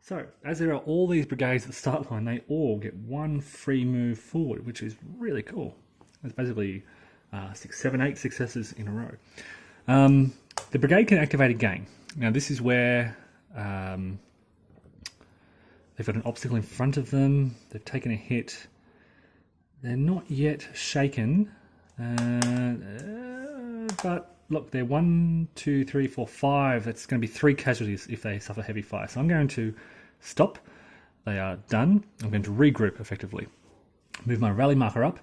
So, as there are all these brigades at the start line, they all get one free move forward, which is really cool. It's basically 6, 7, 8 successes in a row. The brigade can activate again. Now, this is where they've got an obstacle in front of them. They've taken a hit. They're not yet shaken, but look, they're 1, 2, 3, 4, 5. That's going to be 3 casualties if they suffer heavy fire. So I'm going to stop. They are done. I'm going to regroup effectively. Move my rally marker up.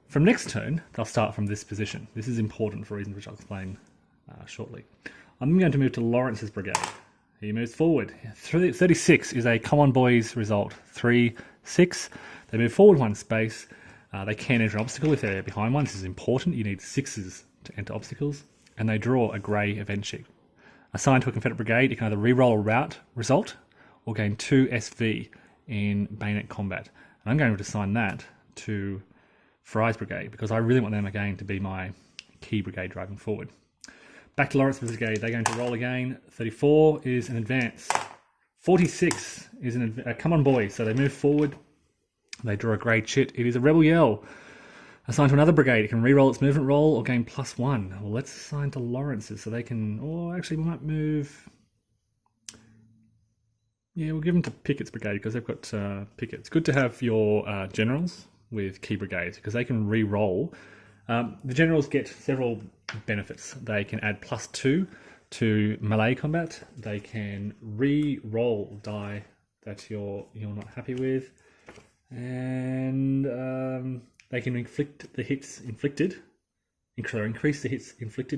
From next turn, they'll start from this position. This is important for reasons which I'll explain shortly. I'm going to move to Lawrence's brigade. He moves forward. 36 is a common boys result. 3, 6. They move forward 1 space. They can enter an obstacle if they're behind one. This is important. You need 6s to enter obstacles. And they draw a grey event sheet. Assigned to a Confederate brigade, it can either re-roll a rout result or gain 2 SV in Bayonet Combat. And I'm going to assign that to Fry's brigade because I really want them again to be my key brigade driving forward. Back to Lawrence's brigade, they're going to roll again. 34 is an advance. 46 is a come on boys, so they move forward. They draw a grey chit. It is a rebel yell. Assigned to another brigade, it can re-roll its movement roll or gain +1. Well, let's assign to Lawrence's so they can, or actually we might move. Yeah, we'll give them to Pickett's brigade because they've got Pickett. It's good to have your generals with key brigades because they can re-roll. The generals get several benefits. They can add +2 to melee combat. They can re-roll die that you're not happy with, and they can increase the hits inflicted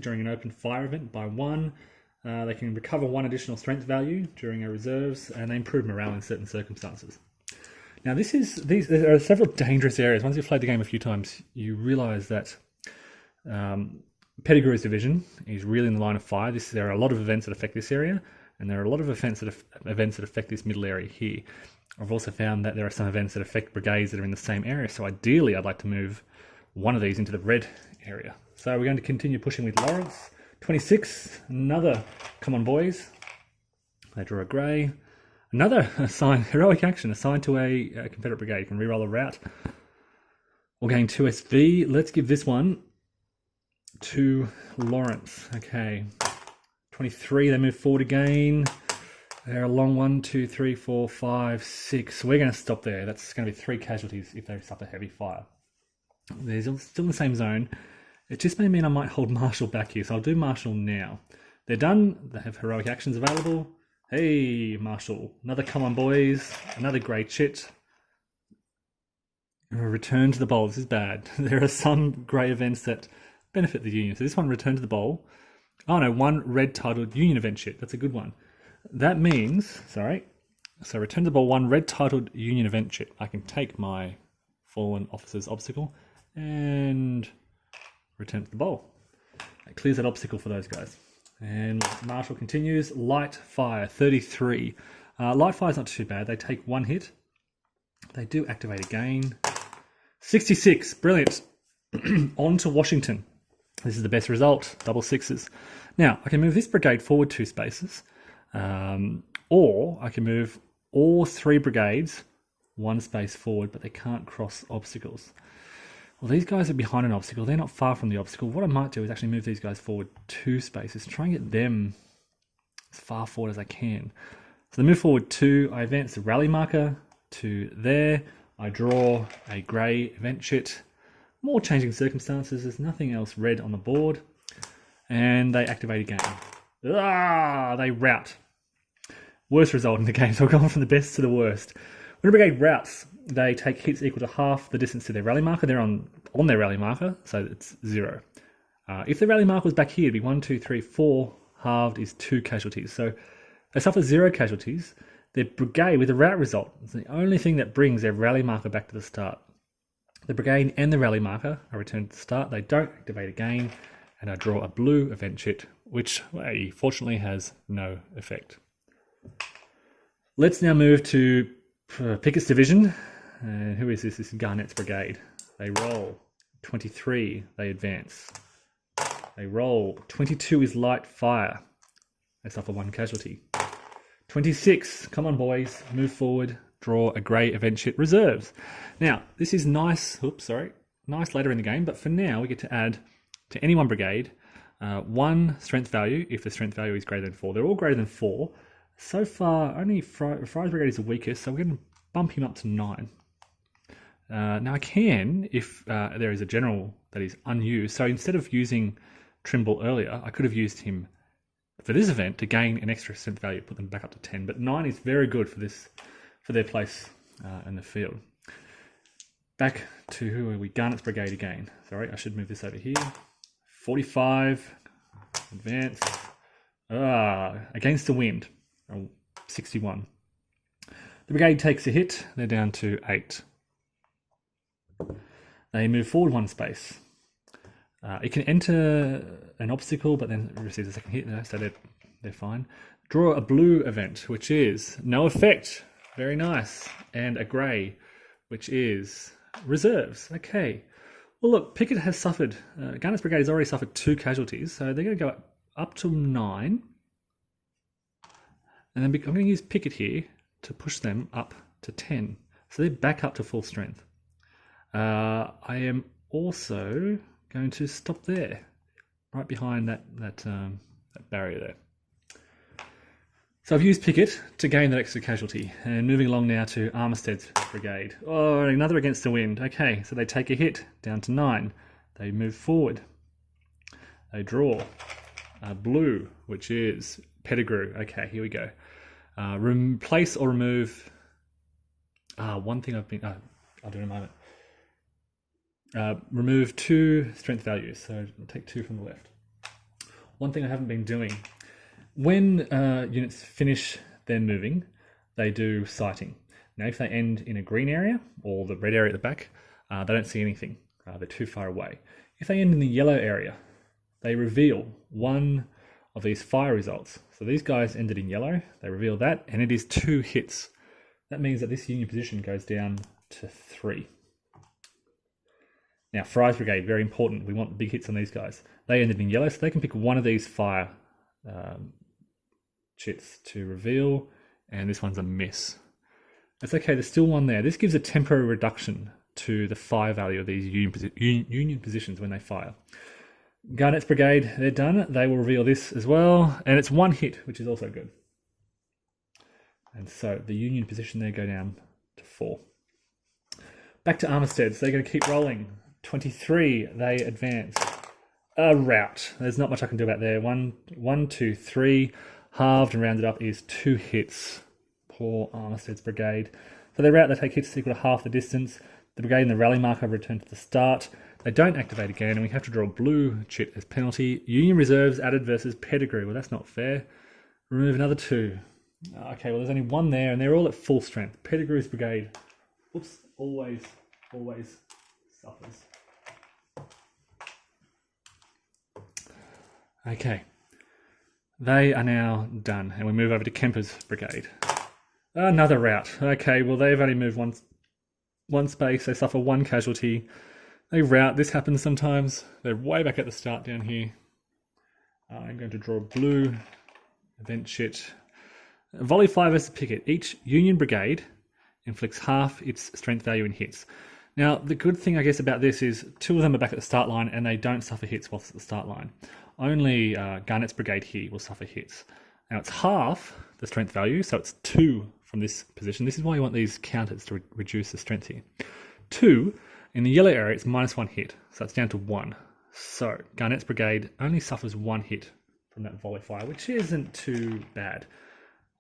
during an open fire event by 1. They can recover 1 additional strength value during our reserves, and they improve morale in certain circumstances. Now, there are several dangerous areas. Once you've played the game a few times, you realise that Pettigrew's division is really in the line of fire. There are a lot of events that affect this area, and there are a lot of events that affect this middle area here. I've also found that there are some events that affect brigades that are in the same area, so ideally I'd like to move one of these into the red area. So we're going to continue pushing with Lawrence. 26, another come on boys. They draw a grey. Another heroic action assigned to a Confederate brigade. You can reroll a rout. We'll gain 2 SV. Let's give this one to Lawrence. Okay. 23, they move forward again. They're a long 1, 2, 3, 4, 5, 6. So we're going to stop there. That's going to be 3 casualties if they suffer heavy fire. They're still in the same zone. It just may mean I might hold Marshall back here. So I'll do Marshall now. They're done. They have heroic actions available. Hey, Marshall. Another come on, boys. Another great chit. Return to the bowl. This is bad. There are some grey events that benefit the Union. So this one, return to the bowl. Oh no, 1 red titled Union event chit. That's a good one. That means, so return to the bowl, 1 red titled Union event chit. I can take my fallen officer's obstacle and return to the bowl. That clears that obstacle for those guys. And Marshall continues. Light fire, 33. Light fire is not too bad. They take 1 hit. They do activate again. 66, brilliant. On to Washington. This is the best result, double 6s. Now, I can move this brigade forward 2 spaces. Or I can move all 3 brigades 1 space forward, but they can't cross obstacles. Well, these guys are behind an obstacle. They're not far from the obstacle. What I might do is actually move these guys forward 2 spaces, try and get them as far forward as I can. So they move forward 2. I advance the rally marker to there. I draw a grey event chit. More changing circumstances. There's nothing else red on the board. And they activate again. They rout. Worst result in the game, so I've gone from the best to the worst. When a brigade routs, they take hits equal to half the distance to their rally marker. They're on their rally marker, so it's 0. If the rally marker was back here, it'd be 1, 2, 3, 4. Halved is 2 casualties. So they suffer 0 casualties. Their brigade, with a rout result, is the only thing that brings their rally marker back to the start. The brigade and the rally marker are returned to the start. They don't activate again, and I draw a blue event chit, which fortunately has no effect. Let's now move to Pickett's division. Who is this? This is Garnett's brigade. They roll 23. They advance. They roll 22 is light fire. They suffer 1 casualty. 26. Come on, boys. Move forward. Draw a grey event sheet reserves. Now, this is nice. Nice later in the game, but for now, we get to add to any one brigade 1 strength value if the strength value is greater than 4. They're all greater than 4. So far, only Fry's brigade is the weakest, so we're going to bump him up to 9. Now I can, if there is a general that is unused, so instead of using Trimble earlier, I could have used him for this event to gain an extra strength value, put them back up to 10, but 9 is very good for their place in the field. Back to who are we? Garnett's brigade again. Sorry, I should move this over here. 45, advance, against the wind, 61. The brigade takes a hit, they're down to 8. They move forward 1 space. It can enter an obstacle, but then receives a second hit, so they're fine. Draw a blue event, which is no effect, very nice, and a grey, which is reserves. Okay. Well, look, Pickett has suffered. Garnett's brigade has already suffered 2 casualties, so they're going to go up to 9. And then I'm going to use Pickett here to push them up to 10. So they're back up to full strength. I am also going to stop there, right behind that barrier there. So I've used Pickett to gain that extra casualty, and moving along now to Armistead's brigade. Oh, another against the wind. Okay, so they take a hit, down to 9. They move forward. They draw blue, which is Pettigrew. Okay, here we go. Replace or remove. One thing I'll do in a moment. Remove 2 strength values, so I'll take 2 from the left. One thing I haven't been doing. When units finish their moving, they do sighting. Now, if they end in a green area or the red area at the back, they don't see anything. They're too far away. If they end in the yellow area, they reveal one of these fire results. So these guys ended in yellow. They reveal that, and it is 2 hits. That means that this Union position goes down to 3. Now, Fry's brigade, very important. We want big hits on these guys. They ended in yellow, so they can pick one of these fire chits to reveal, and this one's a miss. That's okay, there's still one there. This gives a temporary reduction to the fire value of these Union positions when they fire. Garnett's brigade, they're done. They will reveal this as well, and it's 1 hit, which is also good. And so the Union position there go down to 4. Back to Armistead, so they're going to keep rolling. 23, they advance. A rout. There's not much I can do about there. 1, 2, 3. Halved and rounded up is 2 hits. Poor Armistead's brigade. So they rout, they take hits equal to half the distance. The brigade and the rally marker return to the start. They don't activate again, and we have to draw a blue chit as penalty. Union reserves added versus Pettigrew. Well, that's not fair. Remove another 2. Okay, well, there's only 1 there, and they're all at full strength. Pettigrew's brigade, oops, always suffers. Okay, they are now done, and we move over to Kemper's brigade. Another rout. Okay, well, they've only moved one space. They suffer 1 casualty. They rout. This happens sometimes. They're way back at the start down here. I'm going to draw blue event shit. Volley Fire versus Pickett. Each Union brigade inflicts half its strength value in hits. Now, the good thing, I guess, about this is 2 of them are back at the start line, and they don't suffer hits whilst at the start line. Only Garnett's brigade here will suffer hits. Now, it's half the strength value, so it's 2 from this position. This is why you want these counters to reduce the strength here. 2, in the yellow area, it's -1 hit, so it's down to 1. So, Garnett's brigade only suffers 1 hit from that volley fire, which isn't too bad.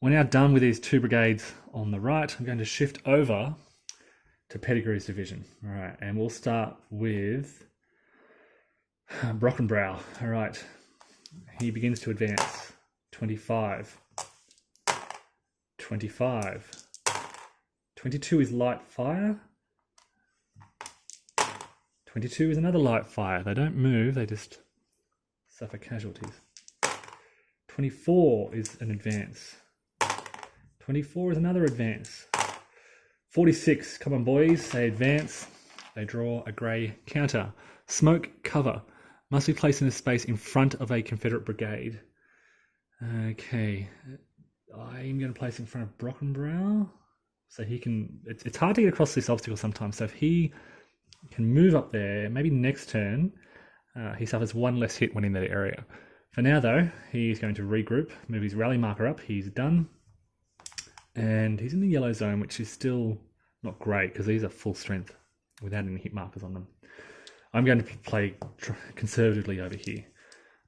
We're now done with these 2 brigades on the right. I'm going to shift over to Pettigrew's division. All right, and we'll start with Brockenbrow. All right, he begins to advance. 25. 25. 22 is light fire. 22 is another light fire. They don't move, they just suffer casualties. 24 is an advance. 24 is another advance. 46, come on boys, they advance. They draw a grey counter. Smoke cover. Must be placed in a space in front of a Confederate brigade. Okay. I'm going to place in front of Brockenbrow. So he can... It's hard to get across this obstacle sometimes. So if he can move up there, maybe next turn, he suffers one less hit when in that area. For now, though, he's going to regroup, move his rally marker up. He's done. And he's in the yellow zone, which is still not great because these are full strength without any hit markers on them. I'm going to play conservatively over here.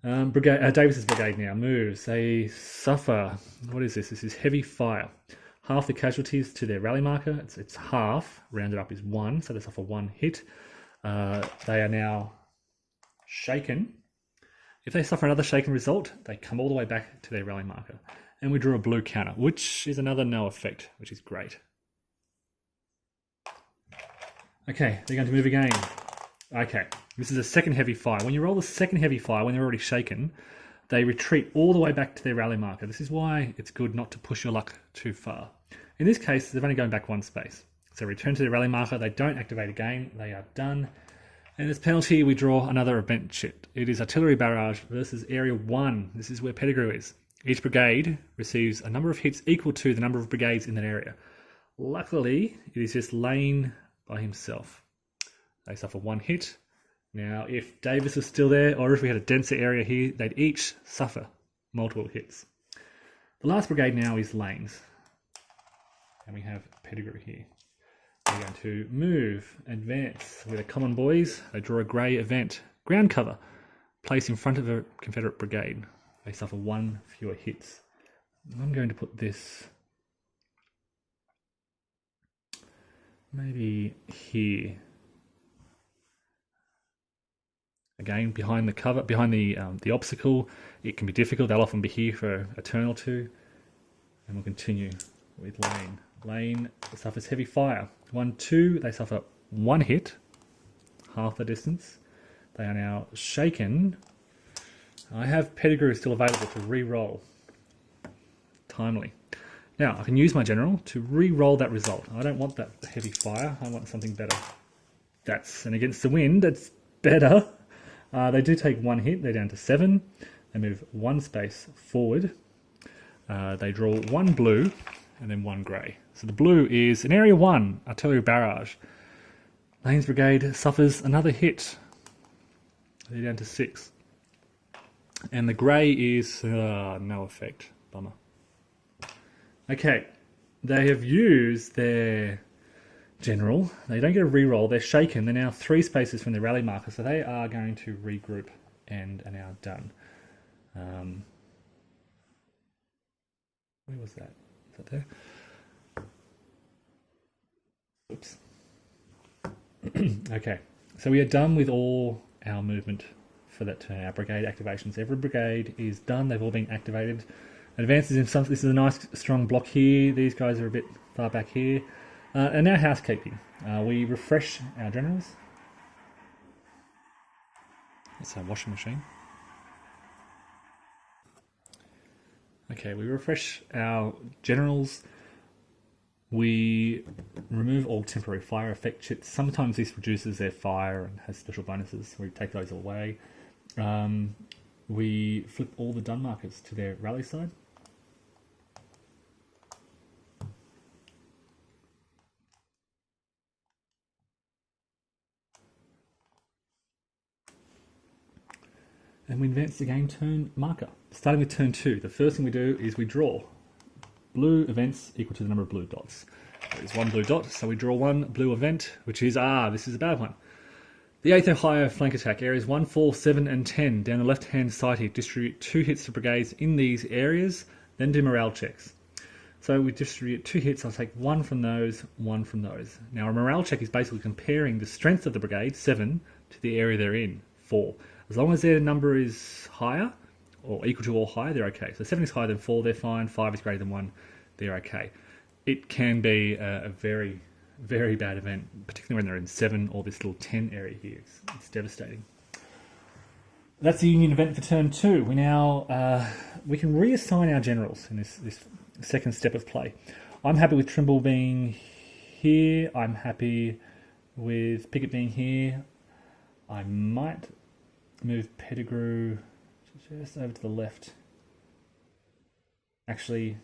Davis's brigade now moves. They suffer... What is this? This is heavy fire. Half the casualties to their rally marker. It's half. Rounded up is 1, so they suffer 1 hit. They are now shaken. If they suffer another shaken result, they come all the way back to their rally marker. And we draw a blue counter, which is another no effect, which is great. Okay, they're going to move again. Okay, this is a second heavy fire. When you roll the second heavy fire, when they're already shaken, they retreat all the way back to their rally marker. This is why it's good not to push your luck too far. In this case, they're only going back 1 space. So return to their rally marker. They don't activate again. They are done. And as penalty, we draw another event sheet. It is artillery barrage versus area 1. This is where Pettigrew is. Each brigade receives a number of hits equal to the number of brigades in that area. Luckily, it is just Lane by himself. They suffer 1 hit. Now, if Davis was still there, or if we had a denser area here, they'd each suffer multiple hits. The last brigade now is Lane's. And we have Pettigrew here. We're going to move, advance with a common boys. They draw a grey event. Ground cover. Place in front of a Confederate brigade. They suffer 1 fewer hits. I'm going to put this maybe here. Again, behind the cover, behind the obstacle, it can be difficult. They'll often be here for a turn or two. And we'll continue with Lane. Lane suffers heavy fire. 1, 2, they suffer 1 hit, half the distance. They are now shaken. I have Pettigrew still available to re-roll. Timely. Now, I can use my general to re-roll that result. I don't want that heavy fire. I want something better. And against the wind, that's better. They do take 1 hit. They're down to 7. They move 1 space forward. They draw 1 blue and then 1 grey. So the blue is in area 1, artillery barrage. Lane's brigade suffers another hit. They're down to 6. And the grey is no effect. Bummer. Okay, they have used their general. They don't get a reroll. They're shaken. They're now 3 spaces from their rally marker, so they are going to regroup and are now done. Where was that? Is that there? Oops. Okay, so we are done with all our movement for that turn. Our brigade activations. Every brigade is done. They've all been activated. Advances in some. This is a nice strong block here. These guys are a bit far back here. And now housekeeping. We refresh our generals. It's a washing machine. Okay, we refresh our generals. We remove all temporary fire effect chits. Sometimes this reduces their fire and has special bonuses. We take those away. We flip all the done markers to their rally side. And we advance the game turn marker. Starting with turn 2, the first thing we do is we draw blue events equal to the number of blue dots. There's 1 blue dot, so we draw 1 blue event, which is, this is a bad one. The 8th Ohio flank attack, areas 1, 4, 7 and 10. Down the left-hand side here, distribute 2 hits to brigades in these areas, then do morale checks. So we distribute 2 hits, I'll take 1 from those, 1 from those. Now a morale check is basically comparing the strength of the brigade, 7, to the area they're in, 4. As long as their number is higher, or equal to or higher, they're okay. So 7 is higher than 4, they're fine. 5 is greater than 1, they're okay. It can be a very, very bad event, particularly when they're in 7 or this little 10 area here. It's devastating. That's the Union event for turn 2. We now we can reassign our generals in this second step of play. I'm happy with Trimble being here. I'm happy with Pickett being here. I might move Pettigrew just over to the left. Actually,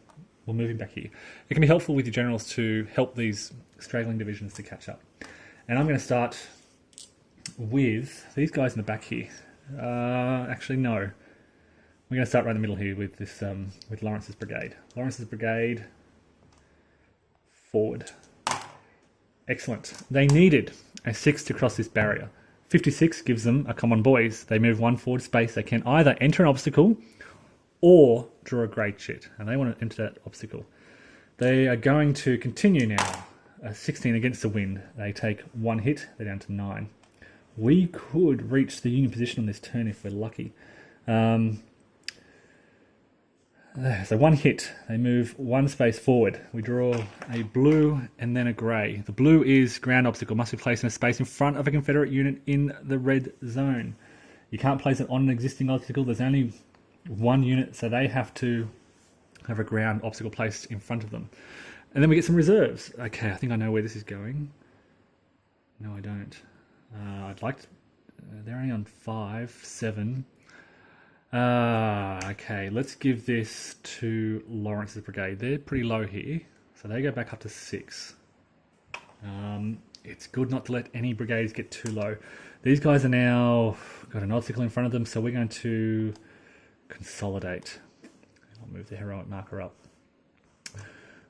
we'll move him back here. It can be helpful with your generals to help these straggling divisions to catch up. And I'm going to start with these guys in the back here. Actually, no. We're going to start right in the middle here with this, with Lawrence's brigade. Lawrence's brigade, forward. Excellent. They needed a 6 to cross this barrier. 56 gives them a come on boys. They move 1 forward space. They can either enter an obstacle or draw a grey chit, and they want to enter that obstacle. They are going to continue now. 16 against the wind. They take 1 hit. They're down to 9. We could reach the Union position on this turn if we're lucky. So 1 hit. They move 1 space forward. We draw a blue and then a grey. The blue is ground obstacle. Must be placed in a space in front of a Confederate unit in the red zone. You can't place it on an existing obstacle. There's only 1 unit, so they have to have a ground obstacle placed in front of them. And then we get some reserves. Okay, I think I know where this is going. No, I don't. I'd like to... they're only on 5, 7... okay, let's give this to Lawrence's brigade. They're pretty low here, so they go back up to 6. It's good not to let any brigades get too low. These guys are now got an obstacle in front of them, so we're going to consolidate. I'll move the heroic marker up.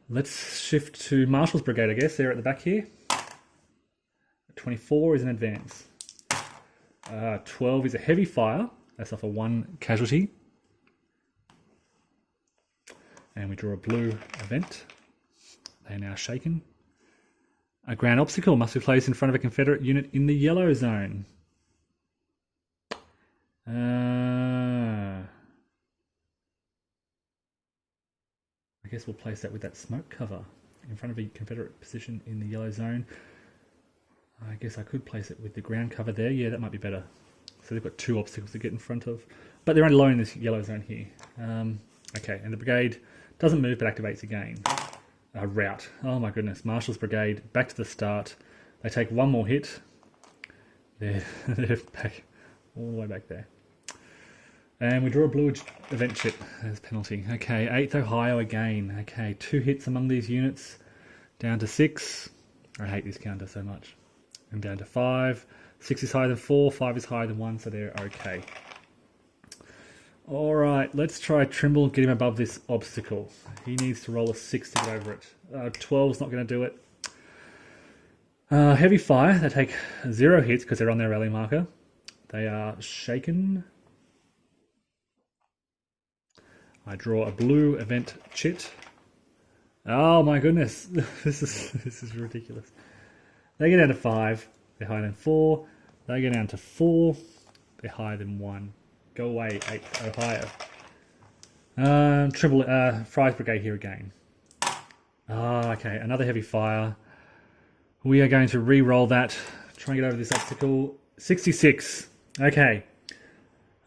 Let's shift to Marshall's brigade, I guess. They're at the back here. 24 is an advance. 12 is a heavy fire. They suffer 1 casualty. And we draw a blue event. They are now shaken. A ground obstacle must be placed in front of a Confederate unit in the yellow zone. I guess we'll place that with that smoke cover in front of a Confederate position in the yellow zone. I guess I could place it with the ground cover there. Yeah, that might be better. So they've got 2 obstacles to get in front of. But they're only low in this yellow zone here. Okay, and the brigade doesn't move but activates again. Rout. Oh my goodness. Marshall's brigade, back to the start. They take 1 more hit. They're back, all the way back there. And we draw a blue event chip as penalty. Okay, 8th Ohio again. Okay, 2 hits among these units. Down to 6. I hate this counter so much. And down to 5. 6 is higher than 4, 5 is higher than 1, so they're okay. Alright, let's try Trimble and get him above this obstacle. He needs to roll a 6 to get over it. 12's not going to do it. Heavy fire, they take 0 hits because they're on their rally marker. They are shaken. I draw a blue event chit. Oh my goodness, this is ridiculous. They get down to 5, they're higher than 4. They go down to 4, they're higher than 1. Go away, 8th Ohio. Trimble, Fry's brigade here again. Okay, another heavy fire. We are going to re-roll that, try and get over this obstacle. 66. Okay.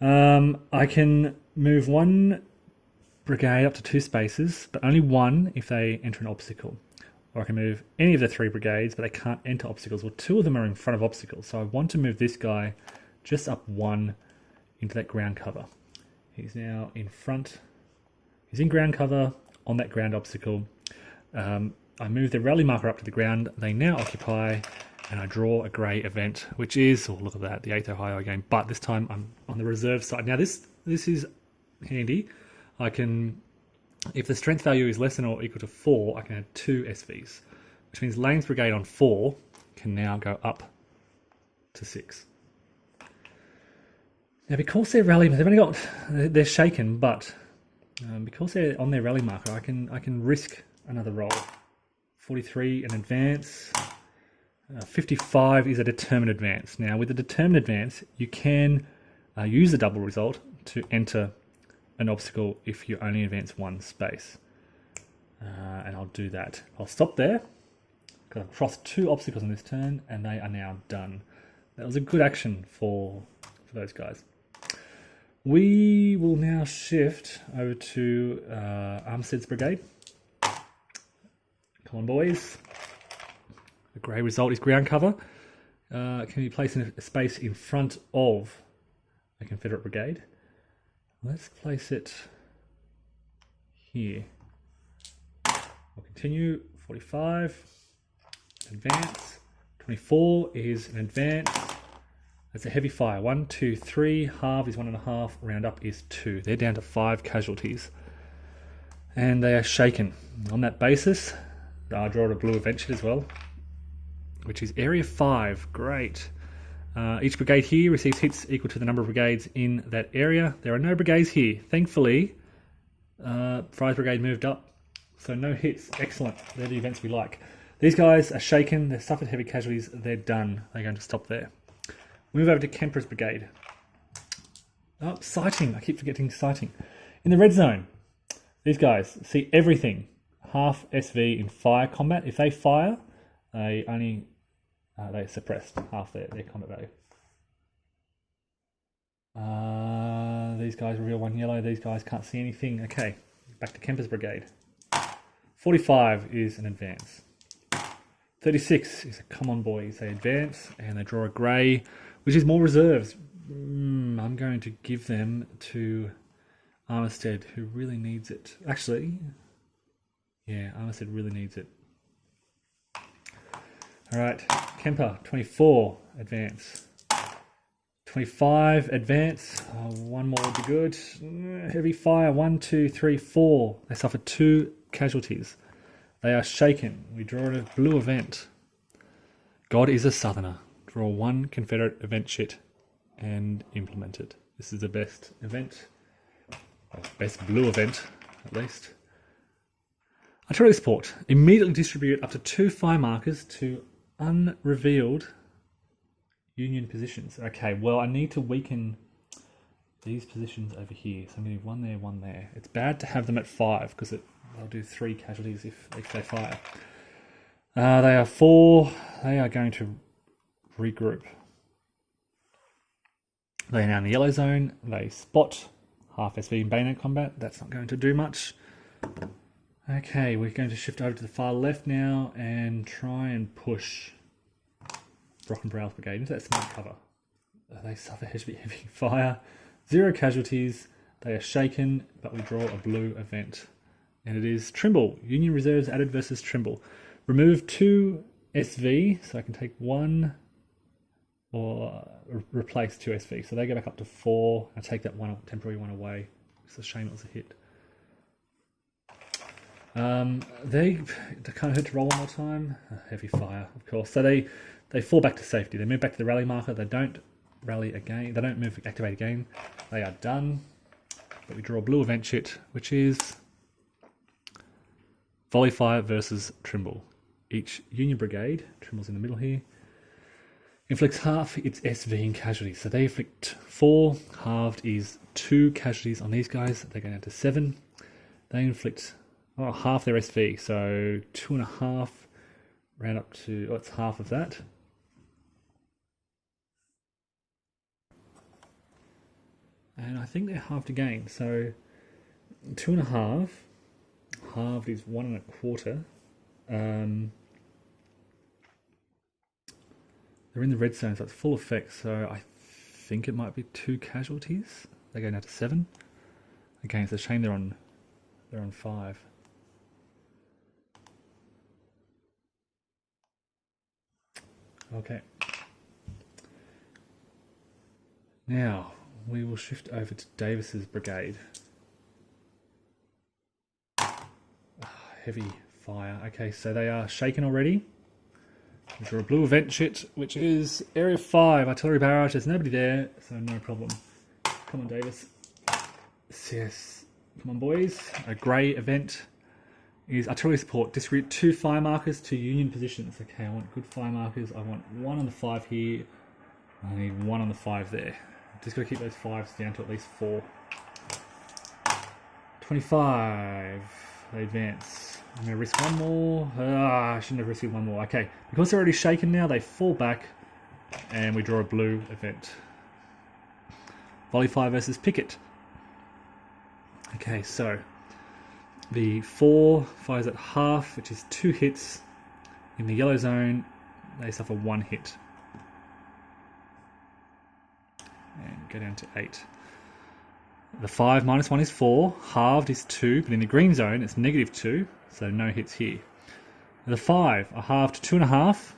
I can move 1 brigade up to 2 spaces, but only 1 if they enter an obstacle. Or I can move any of the 3 brigades, but they can't enter obstacles. Well, 2 of them are in front of obstacles, so I want to move this guy just up 1 into that ground cover. He's now in front. He's in ground cover on that ground obstacle. I move the rally marker up to the ground. They now occupy, and I draw a grey event, which is, oh look at that, the 8th Ohio again. But this time I'm on the reserve side. Now this is handy. I can, if the strength value is less than or equal to 4, I can add 2 SVs, which means Lane's brigade on 4 can now go up to 6. Now, because they're rally, they're shaken, but because they're on their rally marker, I can risk another roll. 43 an advance. 55 is a determined advance. Now, with a determined advance, you can use the double result to enter an obstacle if you only advance 1 space. And I'll do that. I'll stop there because I've crossed 2 obstacles on this turn, and they are now done. That was a good action for those guys. We will now shift over to Armstead's brigade. Come on, boys. The grey result is ground cover. Can be placed in a space in front of a Confederate brigade. Let's place it here. We'll continue. 45, advance. 24 is an advance. That's a heavy fire. 1, 2, 3. Halve is 1.5. Round up is 2. They're down to 5 casualties. And they are shaken. On that basis, I'll draw a blue event sheet as well, which is Area 5. Great. Each brigade here receives hits equal to the number of brigades in that area. There are no brigades here. Thankfully, Fry's brigade moved up, so no hits. Excellent. They're the events we like. These guys are shaken. They've suffered heavy casualties. They're done. They're going to stop there. We move over to Kemper's brigade. Oh, sighting. I keep forgetting sighting. In the red zone, these guys see everything. Half SV in fire combat. If they fire, they only they suppressed half their combat value. These guys reveal 1 yellow. These guys can't see anything. Okay, back to Kemper's brigade. 45 is an advance. 36 is a come on boys. They advance and they draw a grey, which is more reserves. I'm going to give them to Armistead, who really needs it. Actually, yeah, Armistead really needs it. All right, Kemper, 24, advance. 25, advance. One more would be good. Heavy fire, 1, 2, 3, 4. They suffer 2 casualties. They are shaken. We draw a blue event. God is a Southerner. Draw 1 Confederate event sheet and implement it. This is the best event. Best blue event, at least. Artillery support. Immediately distribute up to 2 fire markers to unrevealed Union positions. Okay, well, I need to weaken these positions over here. So I'm going to do 1 there, 1 there. It's bad to have them at 5 because they'll do 3 casualties if they fire. They are 4. They are going to regroup. They are now in the yellow zone. They spot half SV in Bayonet Combat. That's not going to do much. Okay, we're going to shift over to the far left now and try and push Brockenbrow's brigade into that smart cover. They suffer heavy fire. 0 casualties. They are shaken, but we draw a blue event. And it is Trimble. Union reserves added versus Trimble. Remove 2 SV, so I can take 1 or replace 2 SV. So they go back up to 4. I take that temporary one away. It's a shame it was a hit. They can't hurt to roll one more time. Heavy fire, of course. So they fall back to safety. They move back to the rally marker. They don't rally again. They don't move activate again. They are done. But we draw a blue event sheet, which is Volley Fire versus Trimble. Each Union brigade, Trimble's in the middle here, inflicts half its SV in casualties. So they inflict 4. Halved is 2 casualties on these guys. They go down to 7. They inflict half their SV. So 2.5 round up to, it's half of that. And I think they're halved again. So 2.5. Halved is 1.25. They're in the red zone, so it's full effect. So I think it might be 2 casualties. They go down to 7. Again, it's a shame they're on 5. Okay. Now we will shift over to Davis's brigade. Heavy fire. Okay, so they are shaken already. We draw a blue event sheet, which is Area 5, artillery barrage. There's nobody there, so no problem. Come on, Davis. Yes. Come on, boys. A grey event is artillery support. Distribute 2 fire markers to Union positions. Okay, I want good fire markers. I want 1 on the 5 here. I need 1 on the 5 there. Just got to keep those 5s down to at least 4. 25. They advance. I'm going to risk 1 more. I shouldn't have risked 1 more. Okay, because they're already shaken now, they fall back and we draw a blue event. Volley Fire versus Pickett. Okay, so the 4 fires at half, which is 2 hits. In the yellow zone, they suffer 1 hit. And go down to 8. The 5 minus 1 is 4. Halved is 2, but in the green zone, it's -2. So no hits here. The 5 are halved to 2.5.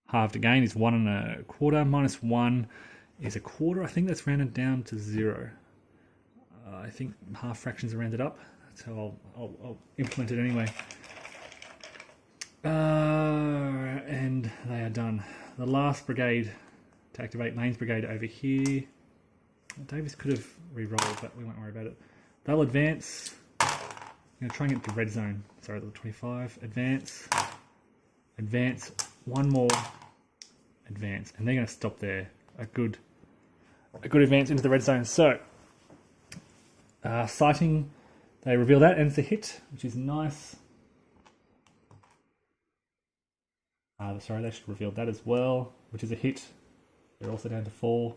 Halved again is 1 1/4. Minus 1 is 1/4. I think that's rounded down to 0. I think half fractions are rounded up. That's how I'll implement it anyway. And they are done. The last brigade to activate, Lane's brigade over here. Davis could have re-rolled, but we won't worry about it. They'll advance. I'm going to try and get the red zone. Sorry, level 25. Advance. Advance. One more. Advance. And they're going to stop there. A good advance into the red zone. So, sighting, they reveal that, and it's a hit, which is nice. Sorry, they should reveal that as well, which is a hit. They're also down to 4.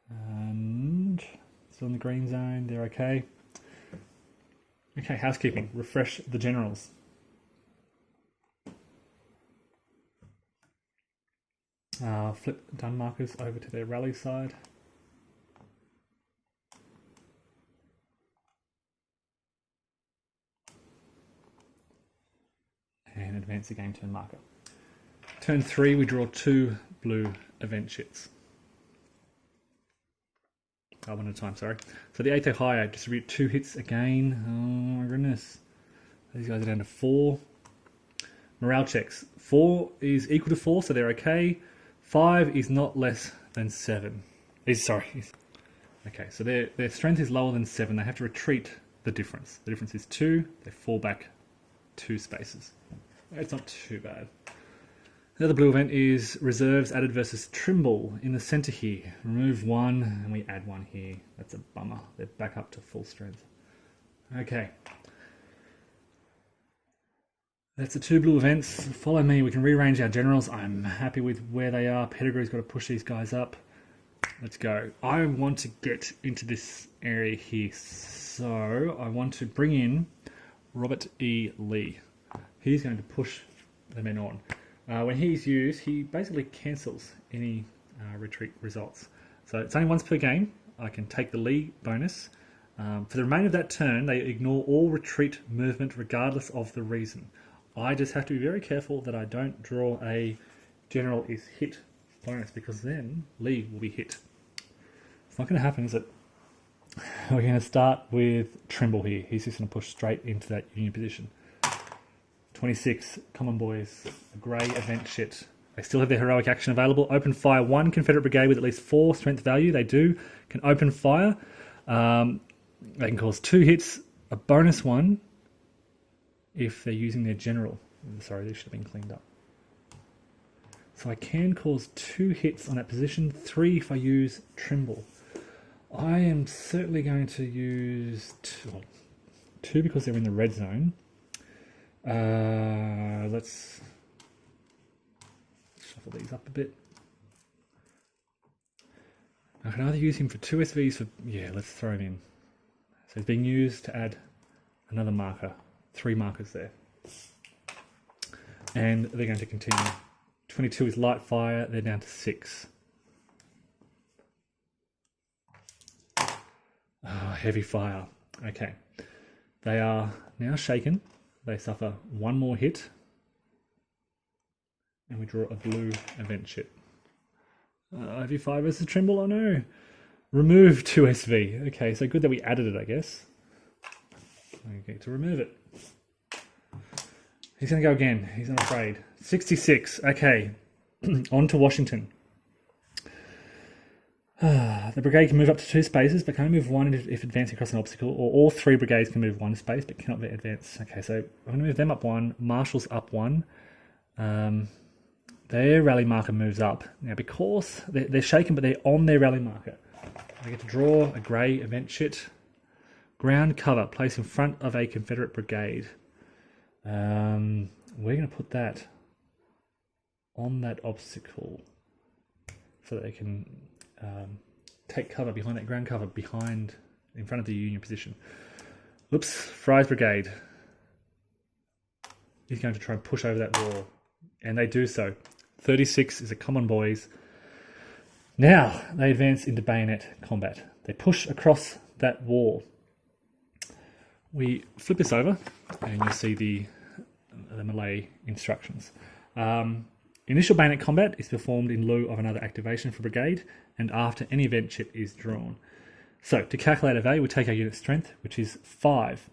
And still in the green zone, they're okay. Okay, housekeeping. Refresh the generals. Flip done markers over to their rally side. And advance the game turn marker. Turn 3, we draw 2 blue event shits. One at a time, sorry. So the 8th Ohio, distribute 2 hits again. Oh my goodness. These guys are down to 4. Morale checks. 4 is equal to 4, so they're okay. 5 is not less than 7. Okay, so their strength is lower than 7. They have to retreat the difference. The difference is 2. They fall back 2 spaces. It's not too bad. The other blue event is reserves added versus Trimble in the center here. Remove 1 and we add 1 here. That's a bummer. They're back up to full strength. Okay. That's the 2 blue events. Follow me. We can rearrange our generals. I'm happy with where they are. Pedigree's got to push these guys up. Let's go. I want to get into this area here. So I want to bring in Robert E. Lee. He's going to push the men on. When he's used, he basically cancels any retreat results. So it's only once per game. I can take the Lee bonus. For the remainder of that turn, they ignore all retreat movement regardless of the reason. I just have to be very careful that I don't draw a general is hit bonus, because then Lee will be hit. It's not going to happen, is it? We're going to start with Trimble here. He's just going to push straight into that Union position. 26, common boys, a grey event shit. They still have their heroic action available. Open fire 1 Confederate brigade with at least 4 strength value. They can open fire. They can cause 2 hits, a bonus 1 if they're using their general. Sorry, these should have been cleaned up. So I can cause 2 hits on that position, 3 if I use Trimble. I am certainly going to use 2 because they're in the red zone. Let's shuffle these up a bit. I can either use him for 2 SVs for... Yeah, let's throw him in. So he's being used to add another marker. 3 markers there. And they're going to continue. 22 is light fire. They're down to 6. Heavy fire. Okay. They are now shaken. They suffer 1 more hit. And we draw a blue event shit. Heavy fire versus Trimble. Oh no. Remove 2 SV. Okay, so good that we added it, I guess. Okay, to remove it. He's going to go again. He's not afraid. 66. Okay. On to Washington. The brigade can move up to 2 spaces, but can only move 1 if advancing across an obstacle, or all 3 brigades can move 1 space, but cannot advance. Okay, so I'm going to move them up 1, marshals up 1. Their rally marker moves up. Now, because they're shaken, but they're on their rally marker, I get to draw a grey event shit. Ground cover, place in front of a Confederate brigade. We're going to put that on that obstacle so that they can take cover behind that ground cover in front of the Union position. Oops, Fry's brigade. He's going to try and push over that wall, and they do so. 36 is a common boys. Now they advance into bayonet combat. They push across that wall. We flip this over and you'll see the melee instructions. Initial bayonet combat is performed in lieu of another activation for Brigade and after any event chip is drawn. So to calculate a value, we take our unit strength, which is 5.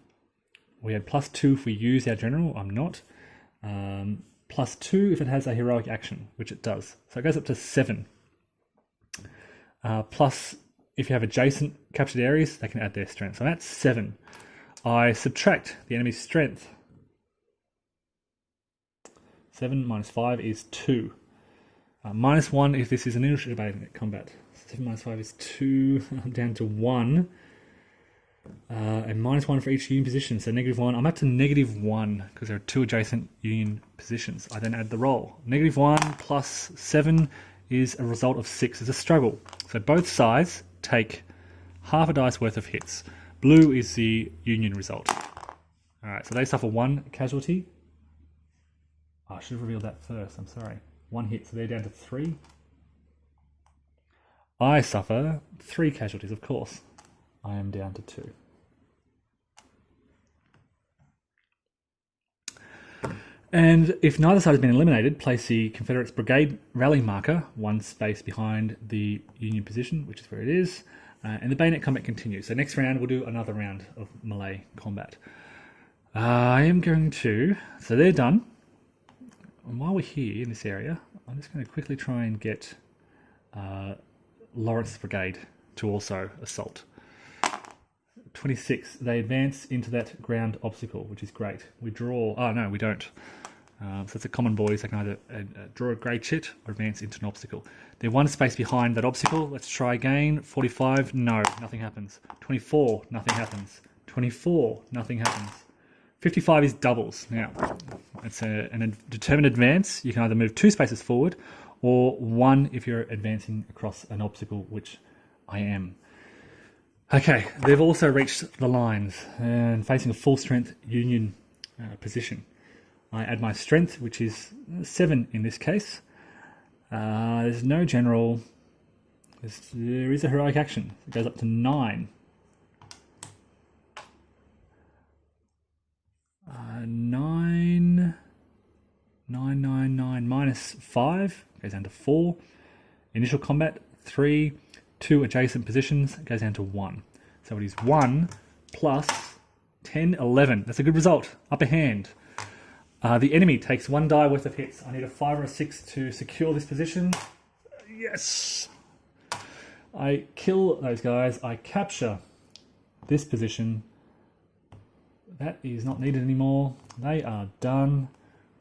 We add +2 if we use our general. I'm not. +2 if it has a heroic action, which it does. So it goes up to 7. Plus, if you have adjacent captured areas, they can add their strength. So that's 7. I subtract the enemy's strength. 7 minus 5 is 2. -1 if this is an initial bayonet combat. 7 minus 5 is 2. I'm down to 1. And -1 for each Union position. So -1. I'm up to -1 because there are 2 adjacent Union positions. I then add the roll. -1 plus 7 is a result of 6. It's a struggle. So both sides take half a dice worth of hits. Blue is the Union result. Alright, so they suffer 1 casualty. Oh, I should have revealed that first, I'm sorry. 1 hit, so they're down to 3. I suffer 3 casualties, of course. I am down to 2. And if neither side has been eliminated, place the Confederate's Brigade rally marker 1 space behind the Union position, which is where it is, and the bayonet combat continues. So next round we'll do another round of melee combat. I am going to... So they're done. And while we're here in this area, I'm just going to quickly try and get Lawrence's Brigade to also assault. 26. They advance into that ground obstacle, which is great. We draw... Oh, no, we don't. So it's a common boys. They can either draw a grey chit or advance into an obstacle. They're 1 space behind that obstacle. Let's try again. 45. No, nothing happens. 24. Nothing happens. 24. Nothing happens. 55 is doubles. Now, it's a determined advance. You can either move 2 spaces forward or 1 if you're advancing across an obstacle, which I am. Okay, they've also reached the lines and facing a full strength Union position. I add my strength, which is 7 in this case. There's no general. There is a heroic action. It goes up to 9. 9 minus 5 goes down to 4. Initial combat 3. 2 adjacent positions goes down to 1. So it is 1 plus 10, 11. That's a good result. Upper hand. The enemy takes 1 die worth of hits. I need a 5 or a 6 to secure this position. Yes! I kill those guys. I capture this position. That is not needed anymore. They are done.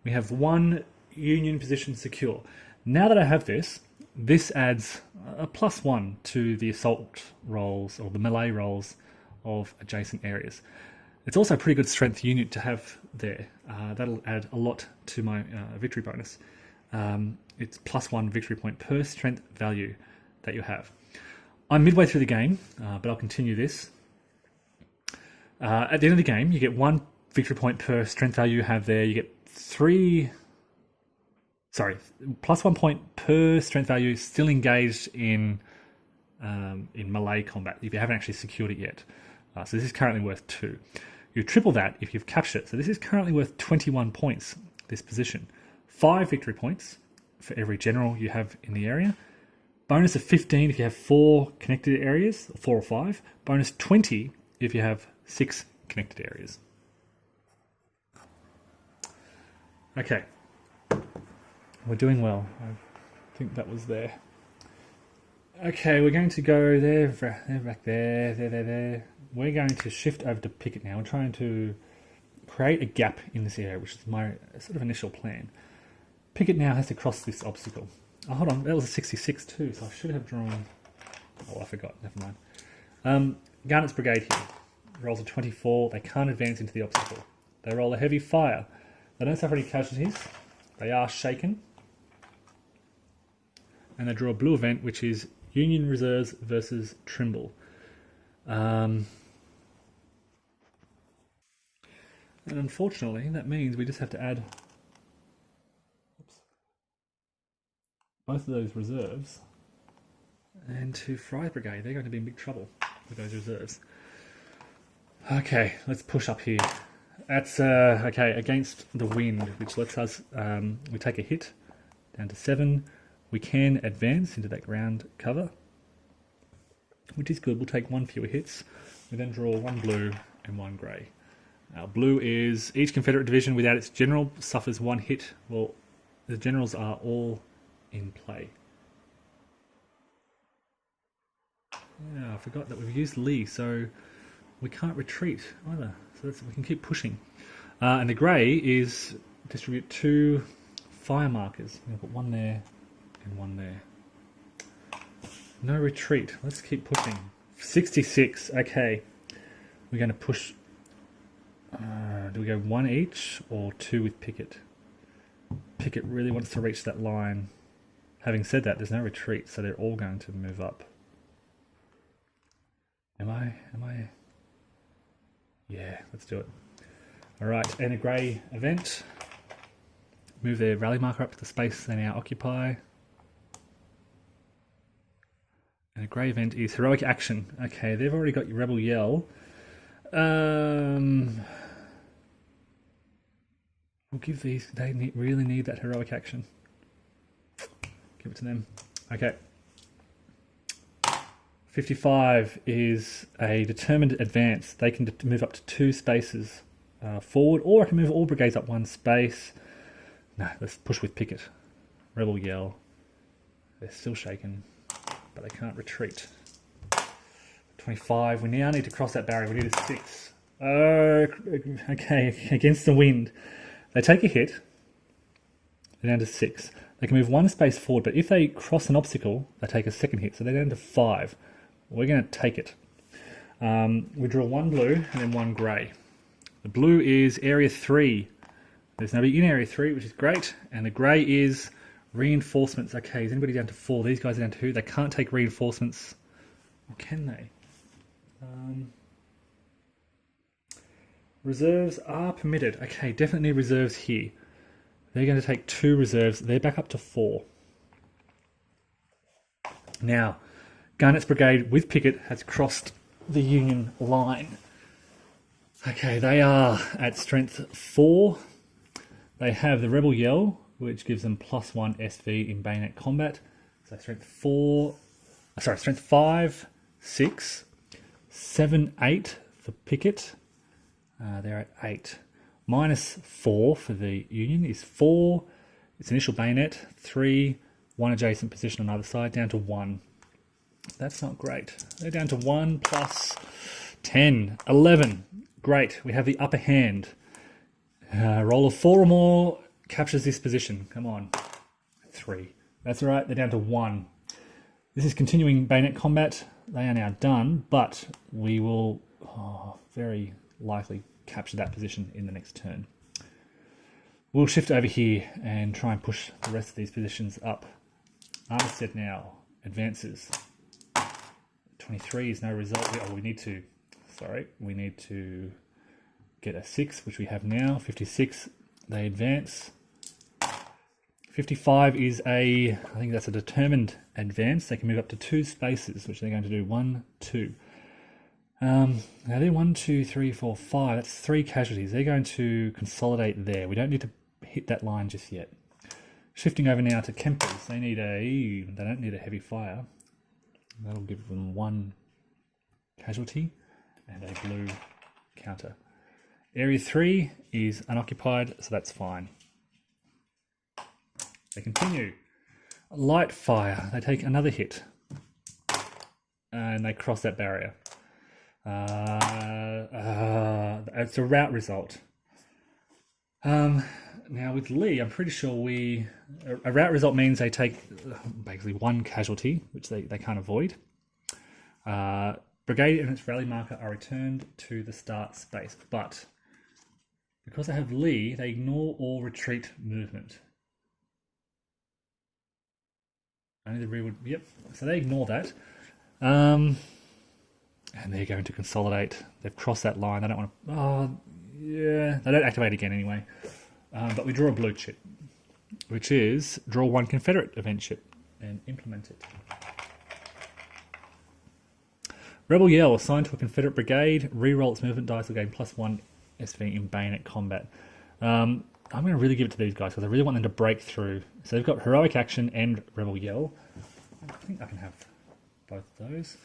We have 1 Union position secure. Now that I have this, this adds a +1 to the assault rolls or the melee rolls of adjacent areas. It's also a pretty good strength unit to have there. That'll add a lot to my victory bonus. It's +1 victory point per strength value that you have. I'm midway through the game, but I'll continue this. At the end of the game, you get 1 victory point per strength value you have there. You get +1 point per strength value still engaged in melee combat if you haven't actually secured it yet. So this is currently worth 2. You triple that if you've captured it. So this is currently worth 21 points, this position. 5 victory points for every general you have in the area. Bonus of 15 if you have 4 connected areas, 4 or 5. Bonus 20 if you have 6 connected areas. Okay. We're doing well. I think that was there. Okay, we're going to go there, back there, there. We're going to shift over to Pickett now. We're trying to create a gap in this area, which is my sort of initial plan. Pickett now has to cross this obstacle. Oh, hold on, that was a 66 too, so I should have drawn... Oh, I forgot, never mind. Garnett's Brigade here. Rolls a 24, they can't advance into the obstacle. They roll a heavy fire. They don't suffer any casualties. They are shaken. And they draw a blue event, which is Union Reserves versus Trimble. And unfortunately, that means we just have to add both of those reserves. And to Fry's Brigade, they're going to be in big trouble with those reserves. Okay, let's push up here. That's okay, against the wind, which lets us we take a hit down to 7. We can advance into that ground cover, which is good. We'll take 1 fewer hits. We then draw 1 blue and 1 grey. Our blue is each Confederate division without its general suffers 1 hit. Well, the generals are all in play. Yeah, I forgot that we've used Lee, so we can't retreat either. So we can keep pushing. And the grey is distribute 2 fire markers. I'm going to put 1 there and 1 there. No retreat. Let's keep pushing. 66. Okay. We're going to push. Do we go 1 each or 2 with Pickett? Pickett really wants to reach that line. Having said that, there's no retreat, so they're all going to move up. Am I? Yeah, let's do it. Alright, and a grey event. Move their rally marker up to the space they now occupy. And a grey event is heroic action. Okay, they've already got your rebel yell. We'll give these, they really need that heroic action. Give it to them. Okay. 55 is a determined advance. They can move up to 2 spaces forward, or I can move all brigades up 1 space. No, let's push with Pickett. Rebel yell. They're still shaken, but they can't retreat. 25. We now need to cross that barrier. We need a 6. Okay, against the wind. They take a hit. They're down to 6. They can move 1 space forward, but if they cross an obstacle, they take a 2nd hit, so they're down to 5. We're going to take it. We draw 1 blue and then 1 grey. The blue is Area 3. There's nobody in Area 3, which is great. And the grey is reinforcements. Okay, is anybody down to 4? These guys are down to 2. They can't take reinforcements. Or can they? Reserves are permitted. Okay, definitely reserves here. They're going to take 2 reserves. They're back up to 4. Now, Garnett's brigade with Pickett has crossed the Union line. Okay, they are at strength 4. They have the rebel yell, which gives them +1 SV in bayonet combat. So strength 5, 6, 7, 8 for Pickett. They're at 8. -4 for the Union is 4. Its initial bayonet, 3, 1 adjacent position on either side, down to 1. That's not great. They're down to 1 plus 10, 11. Great, we have the upper hand. Roll of 4 or more captures this position. Come on. 3. That's all right, they're down to 1. This is continuing bayonet combat. They are now done, but we will very likely capture that position in the next turn. We'll shift over here and try and push the rest of these positions up. Armistead now advances. 23 is no result. We need to get a 6, which we have now. 56, they advance. 55 is I think that's a determined advance. They can move up to 2 spaces, which they're going to do. 1, 2. Now they're 1, 2, 3, 4, 5. That's 3 casualties. They're going to consolidate there. We don't need to hit that line just yet. Shifting over now to Kempers. They don't need a heavy fire. That'll give them 1 casualty and a blue counter. Area 3 is unoccupied, so that's fine. They continue. Light fire. They take another hit. And they cross that barrier. It's a rout result. Now with Lee, I'm pretty sure a rout result means they take basically 1 casualty, which they can't avoid. Brigade and its rally marker are returned to the start space, but because they have Lee, they ignore all retreat movement. Only the rearward, yep. So they ignore that. And they're going to consolidate. They've crossed that line. They don't want to... they don't activate again anyway. But we draw a blue chip, which is draw 1 Confederate event chip and implement it. Rebel Yell, assigned to a Confederate brigade, reroll its movement dice, will gain +1 SV in Bayonet Combat. I'm going to really give it to these guys because I really want them to break through. So they've got Heroic Action and Rebel Yell. I think I can have both of those.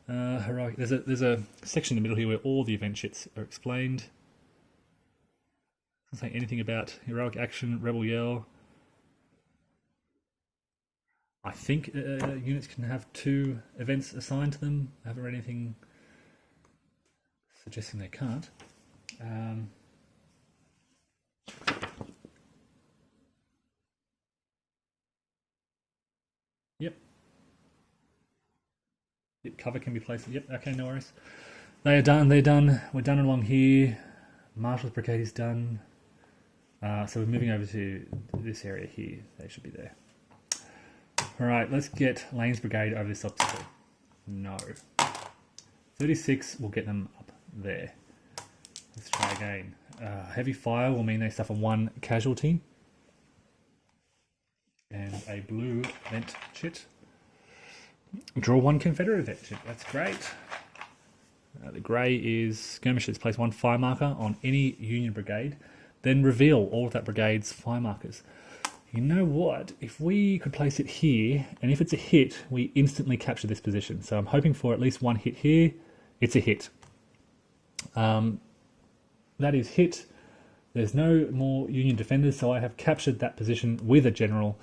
Heroic. There's a section in the middle here where all the event shits are explained. Doesn't say anything about Heroic Action, Rebel Yell. I think units can have 2 events assigned to them. I haven't read anything suggesting they can't. Yep. Yep, cover can be placed. Yep, okay, no worries. They are done, they're done. We're done along here. Marshall's Brigade is done. So we're moving over to this area here. They should be there. Alright, let's get Lane's Brigade over this obstacle. No. 36 will get them up there. Let's try again. Heavy fire will mean they suffer 1 casualty. And a blue event chit. Draw 1 Confederate event chit. That's great. The grey is skirmishers. Place 1 fire marker on any Union brigade. Then reveal all of that brigade's fire markers. You know what? If we could place it here, and if it's a hit, we instantly capture this position. So I'm hoping for at least 1 hit here. It's a hit. That is hit. There's no more Union defenders, so I have captured that position with a general.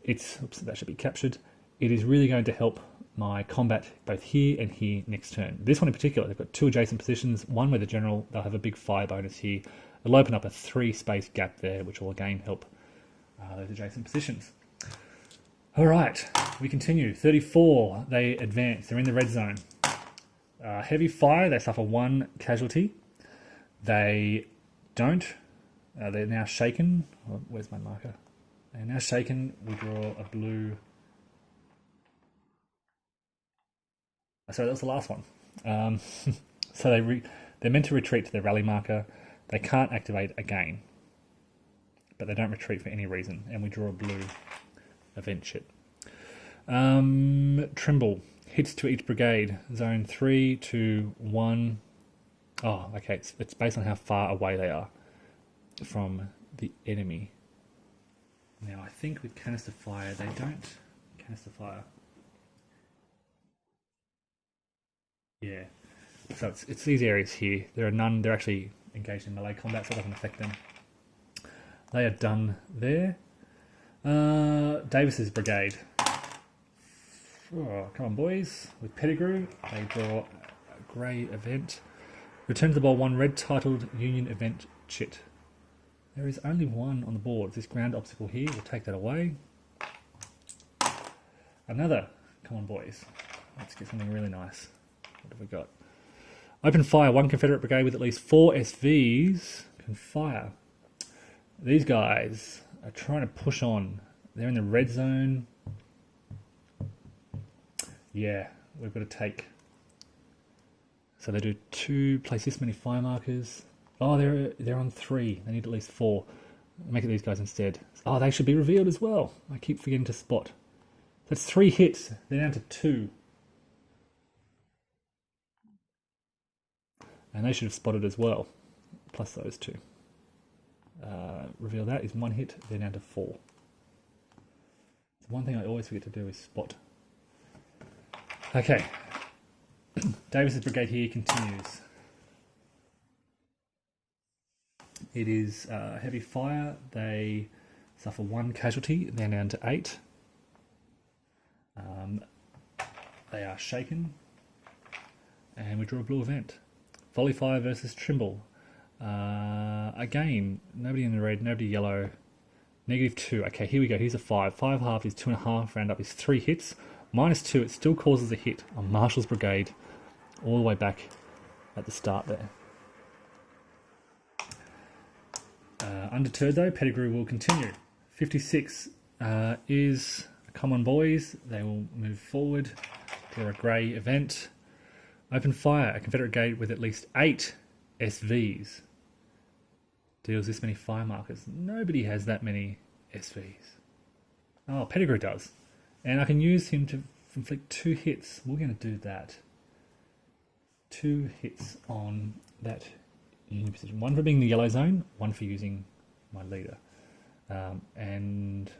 Oops, that should be captured. It is really going to help my combat both here and here next turn. This one in particular, they've got 2 adjacent positions, one with a general. They'll have a big fire bonus here. It'll open up a 3-space gap there, which will again help those adjacent positions. All right, we continue. 34, they advance. They're in the red zone. Heavy fire, they suffer 1 casualty. They don't. They're now shaken. Oh, where's my marker? They're now shaken. We draw a blue. Sorry, that was the last one. So they're meant to retreat to their rally marker. They can't activate again, but they don't retreat for any reason, and we draw a blue event shit. Trimble, hits to each brigade, zone 3 to 1. Oh, okay, it's based on how far away they are from the enemy. Now, I think with canister fire, they don't canister fire. Yeah, so it's these areas here. There are none. They're actually engaged in melee combat, so it doesn't affect them. They are done there. Davis's brigade. Oh, come on, boys. With Pettigrew, they draw a grey event. Return to the board 1 red titled Union event chit. There is only 1 on the board. This ground obstacle here, we'll take that away. Another. Come on, boys. Let's get something really nice. What have we got? Open fire. 1 Confederate brigade with at least 4 SVs can fire. These guys are trying to push on. They're in the red zone. Yeah, we've got to take. So they do 2, place this many fire markers. Oh, they're on 3. They need at least 4. Make it these guys instead. Oh, they should be revealed as well. I keep forgetting to spot. That's 3 hits. They're down to 2. And they should have spotted as well, plus those 2. Reveal that is 1 hit, they're down to 4. So one thing I always forget to do is spot. Okay, Davis's brigade here continues. It is heavy fire, they suffer 1 casualty, they're down to 8. They are shaken, and we draw a blue event. Volley Fire versus Trimble. Again, nobody in the red, nobody yellow. -2. Okay, here we go. Here's a 5. 5 half is 2.5. Round up is 3 hits. -2, it still causes a hit on Marshall's brigade all the way back at the start there. Undeterred though, Pettigrew will continue. 56 is come on, boys. They will move forward. Draw a grey event. Open fire. A Confederate brigade with at least 8 SVs deals this many fire markers. Nobody has that many SVs. Oh, Pettigrew does. And I can use him to inflict 2 hits. We're going to do that. 2 hits on that Union position. 1 for being the yellow zone, 1 for using my leader. And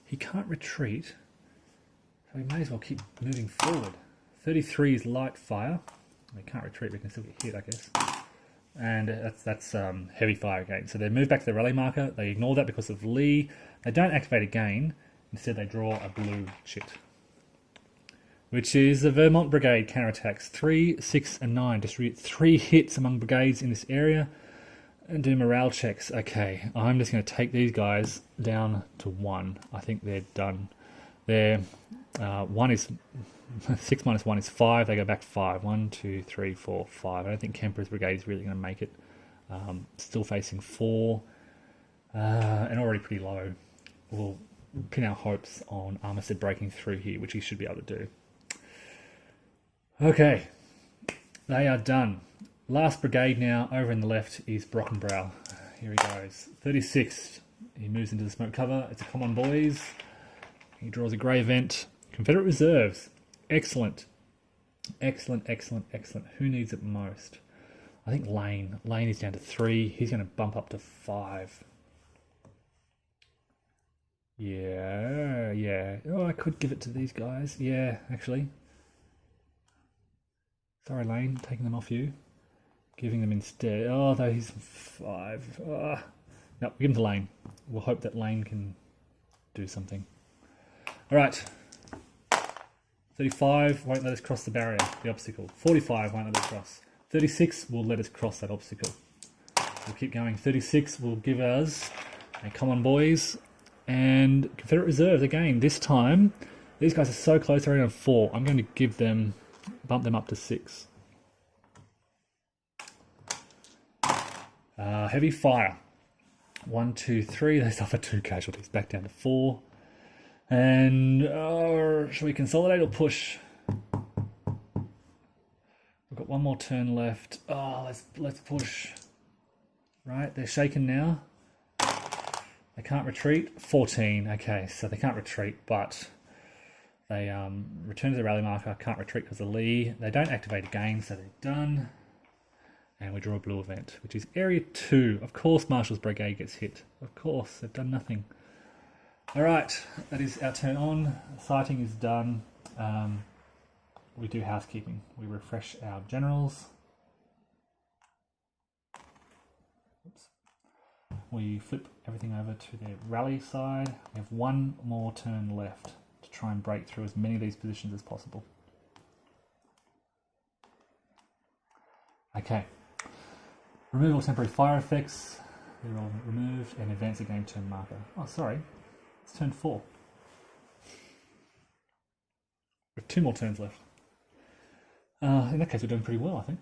he can't retreat, so we may as well keep moving forward. 33 is light fire. We can't retreat, we can still get hit, I guess. And that's heavy fire again. So they move back to the rally marker. They ignore that because of Lee. They don't activate again. Instead, they draw a blue chit, which is the Vermont Brigade counterattacks. 3, 6, and 9. Distribute 3 hits among brigades in this area and do morale checks. Okay, I'm just going to take these guys down to 1. I think they're done. They're 1 is 6 minus 1 is 5. They go back 5. 1, 2, 3, 4, 5. I don't think Kemper's brigade is really going to make it. Still facing 4 and already pretty low. We'll pin our hopes on Armistead breaking through here, which he should be able to do. Okay, they are done. Last brigade now, over in the left, is Brockenbrow. Here he goes. 36. He moves into the smoke cover. It's a come on, boys. He draws a grey event. Confederate reserves. Excellent. Excellent, excellent, excellent. Who needs it most? I think Lane. Lane is down to 3. He's going to bump up to 5. Yeah. Oh, I could give it to these guys. Yeah, actually. Sorry, Lane, taking them off you. Giving them instead. Oh, though he's 5. No, give them to Lane. We'll hope that Lane can do something. All right. 35 won't let us cross the barrier, the obstacle. 45 won't let us cross. 36 will let us cross that obstacle. We'll keep going. 36 will give us a come on, boys. And Confederate reserves, again, this time, these guys are so close, they're only on 4. I'm going to bump them up to 6. Heavy fire. 1, 2, 3, they suffer 2 casualties, back down to 4. And should we consolidate or push? We've got 1 more turn left. Oh, let's push. Right, they're shaken now. They can't retreat. 14. Okay, so they can't retreat, but they return to the rally marker. Can't retreat because of Lee. They don't activate again, so they're done. And we draw a blue event, which is Area 2. Of course, Marshall's Brigade gets hit. Of course, they've done nothing. All right, that is our turn on. Sighting is done. We do housekeeping. We refresh our generals. Oops. We flip everything over to the rally side. We have 1 more turn left to try and break through as many of these positions as possible. Okay. Removal temporary fire effects. They're all removed and advance the game turn marker. Oh, sorry. It's turn 4. We have 2 more turns left. In that case, we're doing pretty well, I think.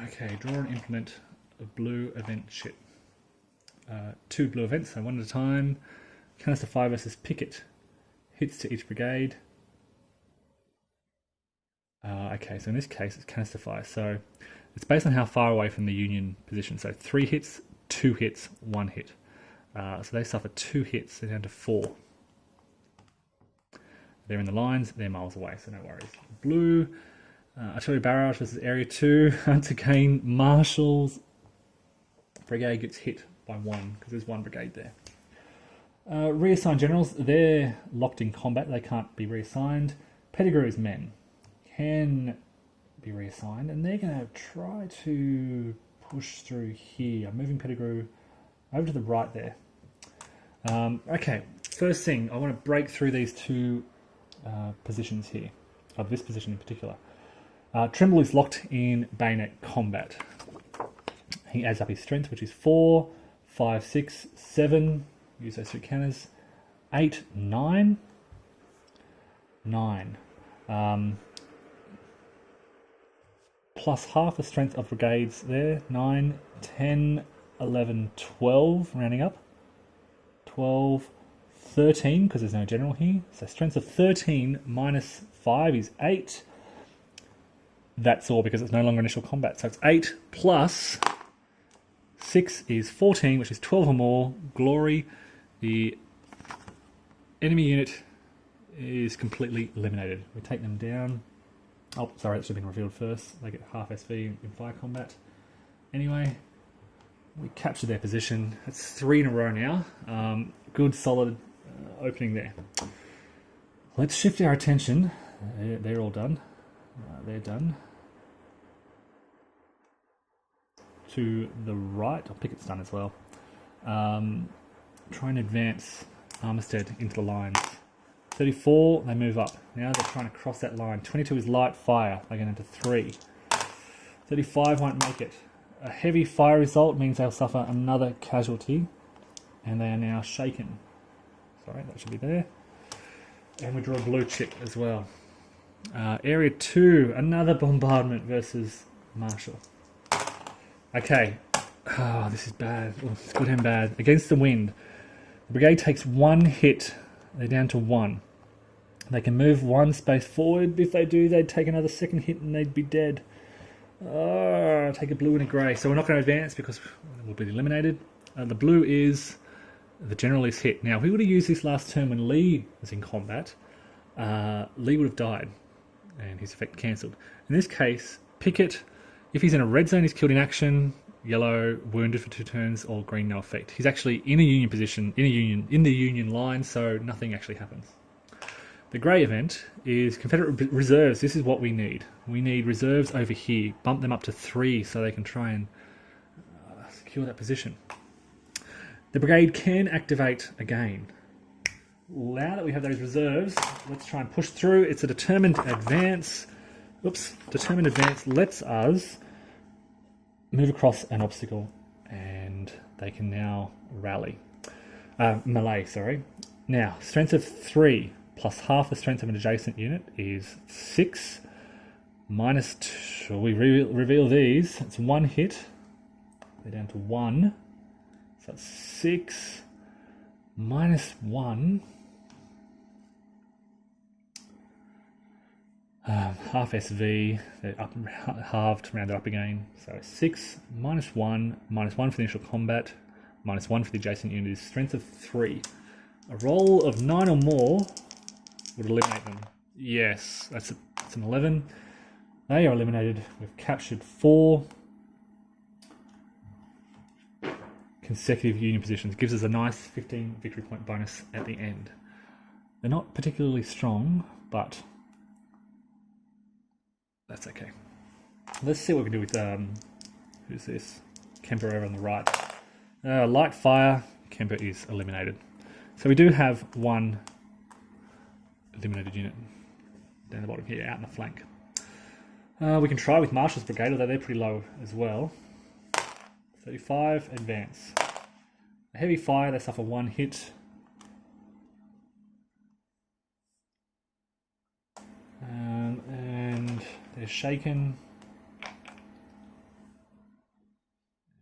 Okay, draw and implement a blue event chit. 2 blue events, so 1 at a time. Canister fire versus Pickett. Hits to each brigade. Okay, so in this case, it's canister fire. So it's based on how far away from the Union position. So 3 hits, 2 hits, 1 hit. So they suffer 2 hits, they're down to 4. They're in the lines, they're miles away, so no worries. Blue, artillery barrage versus Area 2. Once again, Marshall's Brigade gets hit by 1, because there's 1 brigade there. Reassigned generals, they're locked in combat, they can't be reassigned. Pettigrew's men can be reassigned, and they're going to try to push through here. I'm moving Pettigrew over to the right there. Okay, first thing, I want to break through these 2 positions here, of this position in particular. Trimble is locked in Bayonet Combat. He adds up his strength, which is 4, 5, 6, 7, use those 2 counters, 8, 9, 9. Plus half the strength of brigades there, 9, 10, 11, 12, rounding up, 12, 13, because there's no general here, so strength of 13 minus 5 is 8. That's all because it's no longer initial combat, so it's 8 plus 6 is 14, which is 12 or more. Glory, the enemy unit is completely eliminated. We take them down. Oh, sorry, that should have been revealed first. They get half SV in fire combat. Anyway, we capture their position. That's 3 in a row now. Good, solid opening there. Let's shift our attention. They're all done. They're done. To the right. Oh, Pickett's done as well. Try and advance Armistead into the lines. 34, they move up. Now they're trying to cross that line. 22 is light fire. They get into 3. 35 won't make it. A heavy fire result means they'll suffer another casualty. And they are now shaken. Sorry, that should be there. And we draw a blue chip as well. Area 2, another bombardment versus Marshall. Okay. Oh, this is bad. Oh, it's good and bad. Against the wind. The brigade takes 1 hit. They're down to 1. They can move 1 space forward. If they do, they'd take another second hit and they'd be dead. Oh, take a blue and a grey. So we're not going to advance because we'll be eliminated. The blue is the general is hit. Now, if we would have used this last turn when Lee was in combat, Lee would have died and his effect cancelled. In this case, Pickett, if he's in a red zone, he's killed in action. Yellow, wounded for 2 turns, or green, no effect. He's actually in a Union position, in the Union line, so nothing actually happens. The grey event is Confederate reserves. This is what we need. We need reserves over here. Bump them up to 3 so they can try and secure that position. The brigade can activate again. Now that we have those reserves, let's try and push through. It's a determined advance. Oops, determined advance lets us move across an obstacle, and they can now rally. Melee, sorry. Now, strength of 3 plus half the strength of an adjacent unit is 6 minus 2. We reveal these. It's 1 hit. They're down to 1. So that's 6 minus 1. Half SV, they're up, halved, rounded up again. So 6 minus 1 for the initial combat, minus 1 for the adjacent unit is strength of 3. A roll of 9 or more would eliminate them. Yes, that's an 11. They are eliminated. We've captured 4 consecutive Union positions. It gives us a nice 15 victory point bonus at the end. They're not particularly strong, but that's okay. Let's see what we can do with, who's this? Kemper over on the right. Light fire, Kemper is eliminated. So we do have 1 eliminated unit down the bottom here, out in the flank. We can try with Marshall's brigade, although they're pretty low as well. 35, advance. A heavy fire, they suffer 1 hit. And they're shaken.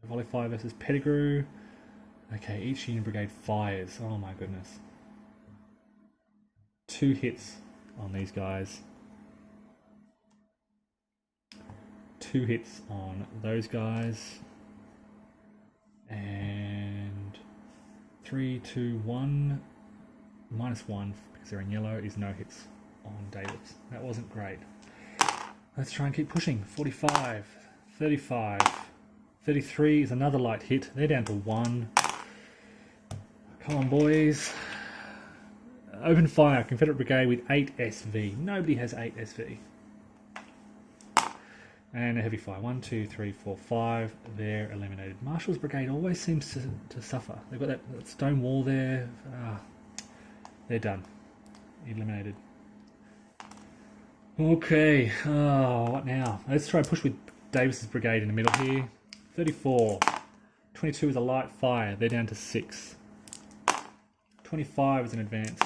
Volley Fire versus Pettigrew. Okay, each Union brigade fires. Oh my goodness. 2 hits on these guys. 2 hits on those guys. And 3, 2, 1. Minus 1 because they're in yellow is no hits on Davis. That wasn't great. Let's try and keep pushing. 45, 35, 33 is another light hit. They're down to 1. Come on, boys. Open fire. Confederate brigade with 8 SV. Nobody has 8 SV. And a heavy fire. 1, 2, 3, 4, 5. They're eliminated. Marshall's brigade always seems to suffer. They've got that stone wall there. They're done. Eliminated. Okay, what now? Let's try and push with Davis's brigade in the middle here. 34. 22 is a light fire. They're down to 6. 25 is an advance.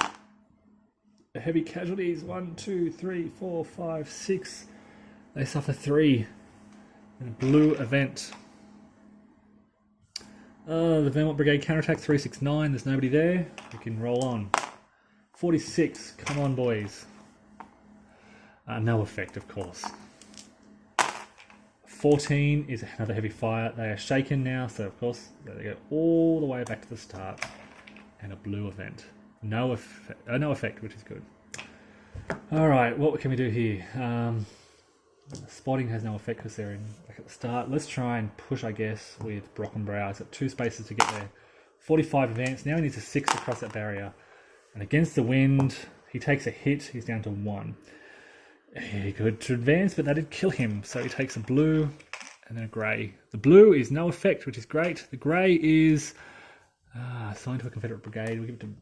The heavy casualties. 1, 2, 3, 4, 5, 6. They suffer 3. And a blue event. The Vermont Brigade counterattack 369. There's nobody there. We can roll on. 46. Come on, boys. No effect, of course. 14 is another heavy fire. They are shaken now, so of course they go all the way back to the start. And a blue event. No effect, which is good. All right, what can we do here? Spotting has no effect because they're back at the start. Let's try and push, I guess, with Brockenbrow. He's got 2 spaces to get there. 45 advance. Now he needs a 6 across that barrier. And against the wind, he takes a hit. He's down to 1. He could to advance, but that did kill him. So he takes a blue and then a grey. The blue is no effect, which is great. The grey is assigned to a Confederate brigade. We'll give it to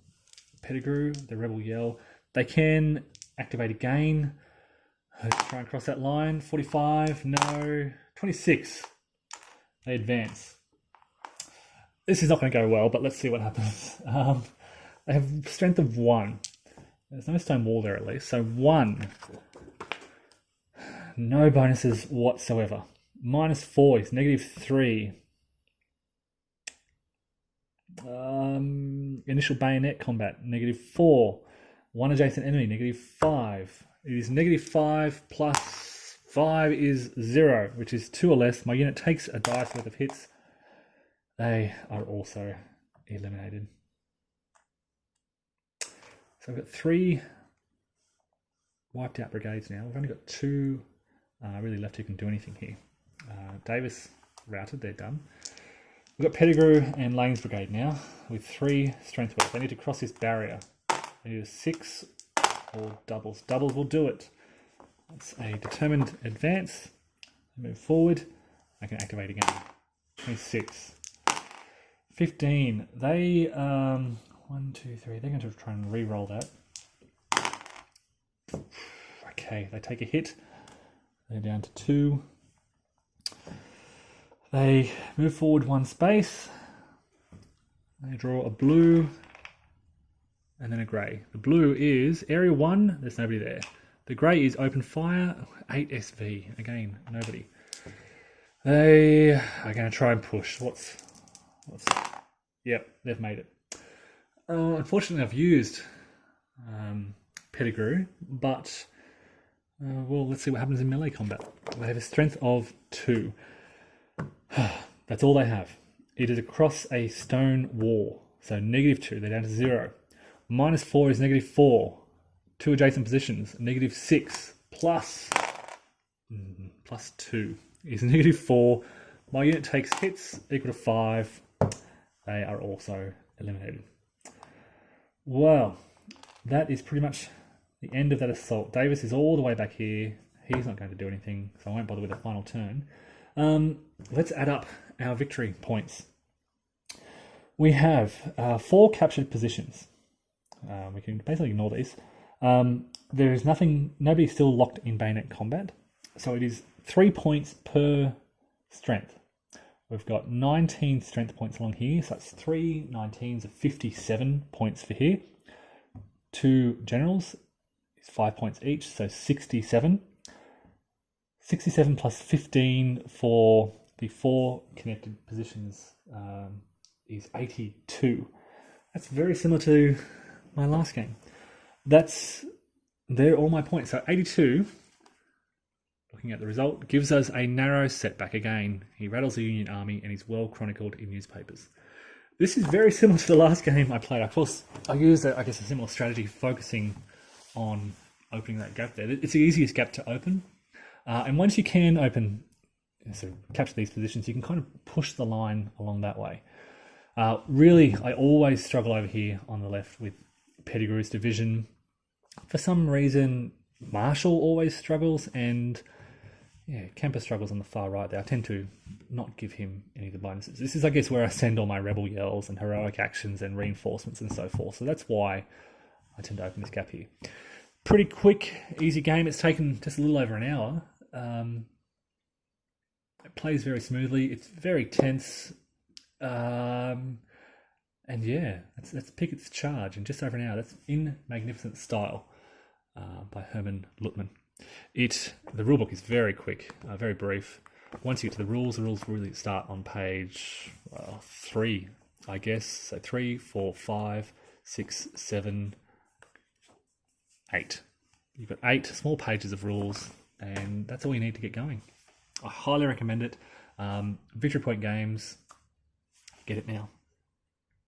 Pettigrew, the rebel yell. They can activate again. Let's try and cross that line. 45, no. 26. They advance. This is not going to go well, but let's see what happens. They have strength of 1. There's no stone wall there at least. So 1. No bonuses whatsoever. -4 is -3. Initial bayonet combat, -4. 1 adjacent enemy, -5. It is -5 plus 5 is 0, which is 2 or less. My unit takes a dice worth of hits. They are also eliminated. So I've got 3 wiped out brigades now. We've only got 2 really left who can do anything here. Davis routed, they're done. We've got Pettigrew and Lane's brigade now with 3 strength worth. They need to cross this barrier. They need a 6 or doubles. Doubles will do it. It's a determined advance. Move forward. I can activate again. 26. 15. They 1, 2, 3. They're going to try and re-roll that. Okay, they take a hit. They're down to 2. They move forward 1 space. They draw a blue and then a grey. The blue is area 1. There's nobody there. The grey is open fire. 8 SV. Again, nobody. They are going to try and push. What's? Yep, they've made it. Unfortunately, I've used Pettigrew, but well, let's see what happens in melee combat. They have a strength of 2. That's all they have. It is across a stone wall. So -2, they're down to 0. -4 is -4. 2 adjacent positions. -6 plus 2 is -4. My unit takes hits equal to 5. They are also eliminated. Well, that is pretty much the end of that assault. Davis is all the way back here. He's not going to do anything, so I won't bother with the final turn. Let's add up our victory points. We have 4 captured positions. We can basically ignore these. There is nobody's still locked in bayonet combat. So it is 3 points per strength. We've got 19 strength points along here. So that's 3 19s of 57 points for here. 2 generals is 5 points each, so 67. 67 plus 15 for the 4 connected positions is 82. That's very similar to my last game. They're all my points. So 82, looking at the result, gives us a narrow setback again. He rattles the Union Army and he's well chronicled in newspapers. This is very similar to the last game I played. Of course, I used, a similar strategy focusing on opening that gap there. It's the easiest gap to open. And once you can capture these positions, you can kind of push the line along that way. Really, I always struggle over here on the left with Pettigrew's division. For some reason, Marshall always struggles, and Kemper struggles on the far right there. I tend to not give him any of the bonuses. This is, I guess, where I send all my rebel yells and heroic actions and reinforcements and so forth. So that's why I tend to open this gap here. Pretty quick, easy game. It's taken just a little over an hour. It plays very smoothly. It's very tense. And yeah, that's Pickett's charge in just over an hour. That's in magnificent style by Herman Luttmann. The rulebook is very quick, very brief. Once you get to the rules really start on page 3, I guess. So 3, 4, 5, 6, 7, 8. You've got 8 small pages of rules, and that's all you need to get going. I highly recommend it. Victory Point Games, get it now.